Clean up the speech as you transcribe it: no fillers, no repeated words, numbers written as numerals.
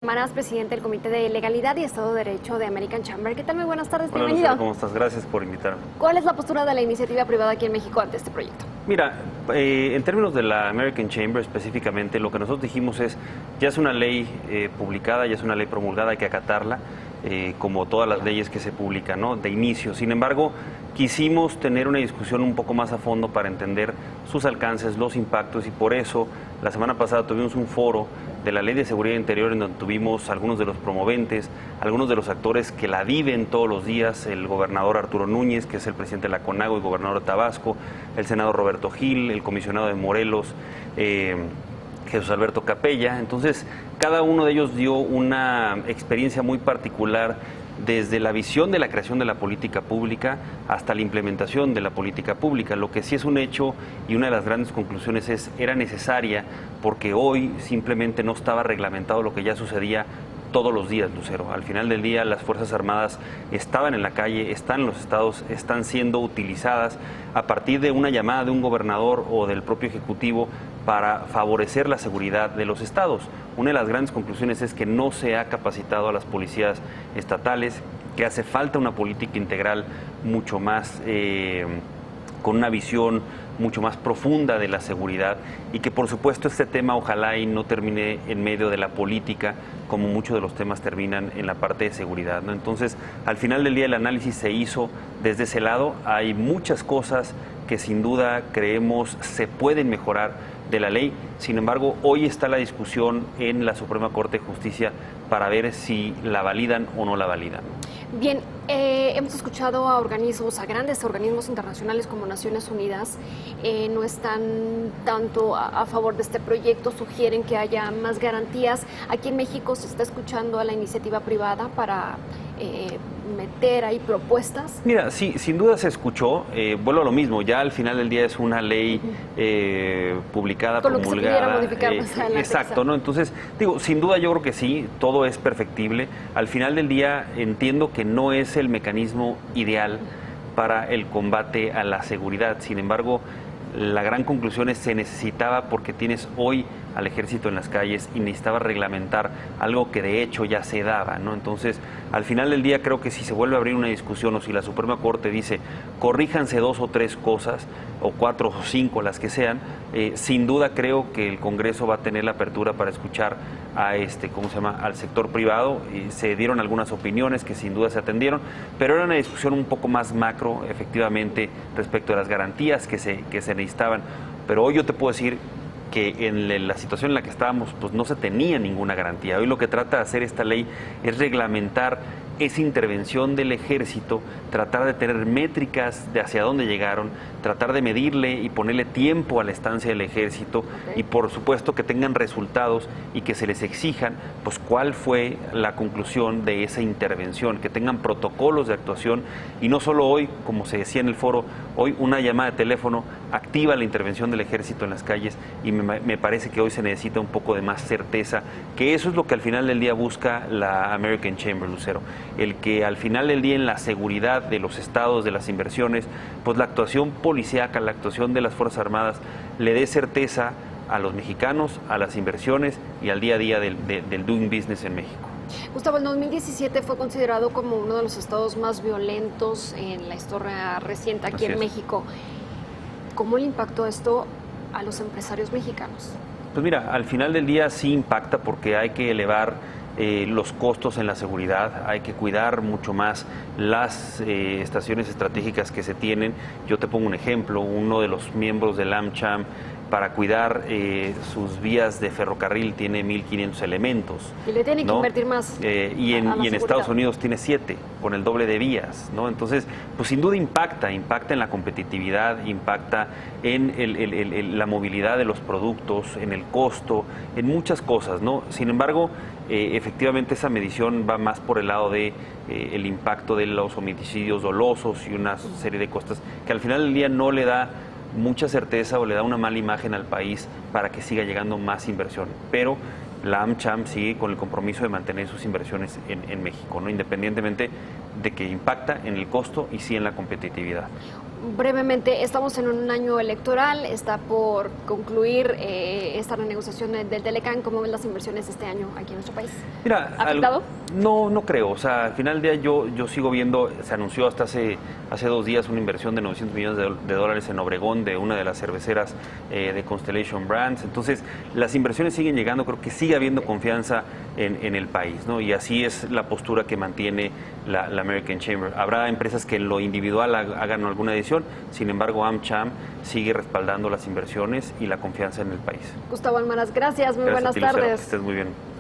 Maras, presidente del Comité de Legalidad y Estado de Derecho de American Chamber. ¿Qué tal? Muy buenas tardes, Hola, bienvenido. Lucero, ¿cómo estás? Gracias por invitarme. ¿Cuál es la postura de la iniciativa privada aquí en México ante este proyecto? Mira, en términos de la American Chamber específicamente, lo que nosotros dijimos es, ya es una ley publicada, ya es una ley promulgada, hay que acatarla, como todas las leyes que se publican, ¿no? De inicio. Sin embargo, quisimos tener una discusión un poco más a fondo para entender sus alcances, los impactos, y por eso la semana pasada tuvimos un foro de la Ley de Seguridad Interior en donde tuvimos algunos de los promoventes, algunos de los actores que la viven todos los días, el gobernador Arturo Núñez, que es el presidente de la CONAGO y gobernador de Tabasco, el senador Roberto Gil, el comisionado de Morelos, Jesús Alberto Capella. Entonces, cada uno de ellos dio una experiencia muy particular desde la visión de la creación de la política pública hasta la implementación de la política pública. Lo que sí es un hecho y una de las grandes conclusiones es, era necesaria porque hoy simplemente no estaba reglamentado lo que ya sucedía todos los días, Lucero. Al final del día, las Fuerzas Armadas estaban en la calle, están en los estados, están siendo utilizadas a partir de una llamada de un gobernador o del propio Ejecutivo para favorecer la seguridad de los estados. Una de las grandes conclusiones es que no se ha capacitado a las policías estatales, que hace falta una política integral mucho más con una visión mucho más profunda de la seguridad, y que por supuesto este tema ojalá y no termine en medio de la política como muchos de los temas terminan en la parte de seguridad, ¿no? Entonces, al final del día el análisis se hizo desde ese lado. Hay muchas cosas que sin duda creemos se pueden mejorar de la ley. Sin embargo, hoy está la discusión en la Suprema Corte de Justicia para ver si la validan o no la validan. Bien, hemos escuchado a organismos, a grandes organismos internacionales como Naciones Unidas, no están tanto a favor de este proyecto, sugieren que haya más garantías. Aquí en México se está escuchando a la iniciativa privada para meter ahí propuestas. Mira, sí, sin duda se escuchó. Vuelvo a lo mismo, ya al final del día es una ley publicada, con promulgada. Lo que se pudiera modificar más adelante. Exacto, ¿no? Entonces, digo, sin duda yo creo que sí, todo es perfectible. Al final del día entiendo que no es el mecanismo ideal para el combate a la seguridad. Sin embargo, la gran conclusión es que se necesitaba porque tienes hoy al ejército en las calles y necesitaba reglamentar algo que de hecho ya se daba, ¿no? Entonces, al final del día creo que si se vuelve a abrir una discusión o si la Suprema Corte dice corríjanse 2 o 3 cosas o 4 o 5 las que sean, sin duda creo que el Congreso va a tener la apertura para escuchar a al sector privado. Se dieron algunas opiniones que sin duda se atendieron, pero era una discusión un poco más macro, efectivamente, respecto a las garantías que se necesitaban. Pero hoy yo te puedo decir que en la situación en la que estábamos, pues no se tenía ninguna garantía. Hoy lo que trata de hacer esta ley es reglamentar esa intervención del ejército, tratar de tener métricas de hacia dónde llegaron, tratar de medirle y ponerle tiempo a la estancia del ejército, y por supuesto que tengan resultados y que se les exijan pues cuál fue la conclusión de esa intervención, que tengan protocolos de actuación, y no solo hoy, como se decía en el foro, hoy una llamada de teléfono activa la intervención del ejército en las calles, y me parece que hoy se necesita un poco de más certeza, que eso es lo que al final del día busca la American Chamber, Lucero. El que al final del día en la seguridad de los estados, de las inversiones, pues la actuación policíaca, la actuación de las Fuerzas Armadas le dé certeza a los mexicanos, a las inversiones y al día a día del doing business en México. Gustavo, el 2017 fue considerado como uno de los estados más violentos en la historia reciente aquí en México. ¿Cómo le impactó esto a los empresarios mexicanos? Pues mira, al final del día sí impacta porque hay que elevar los costos en la seguridad, hay que cuidar mucho más las estaciones estratégicas que se tienen. Yo te pongo un ejemplo, uno de los miembros del AmCham para cuidar sus vías de ferrocarril tiene 1.500 elementos. Y le tienen que invertir más. Y en Estados Unidos tiene 7, con el doble de vías, ¿no? Entonces, pues sin duda impacta en la competitividad, impacta en la movilidad de los productos, en el costo, en muchas cosas, ¿no? Sin embargo, efectivamente esa medición va más por el lado de el impacto de los homicidios dolosos y una serie de cosas que al final del día no le da mucha certeza o le da una mala imagen al país para que siga llegando más inversión. Pero la AmCham sigue con el compromiso de mantener sus inversiones en México, ¿no? Independientemente de que impacta en el costo y sí en la competitividad. brevemente, estamos en un año electoral, está por concluir esta renegociación del Telecán. ¿Cómo ven las inversiones este año aquí en nuestro país? Mira, ¿Afectado? No creo. O sea, al final del día yo sigo viendo, se anunció hasta hace 2 días una inversión de 900 millones de dólares en Obregón de una de las cerveceras de Constellation Brands. Entonces, las inversiones siguen llegando, creo que sigue habiendo confianza en el país, ¿no? Y así es la postura que mantiene la American Chamber. Habrá empresas que en lo individual hagan alguna decisión, sin embargo, AmCham sigue respaldando las inversiones y la confianza en el país. Gustavo Almaraz, gracias, muy Gracias buenas a ti, Lucero, tardes. que estés muy bien.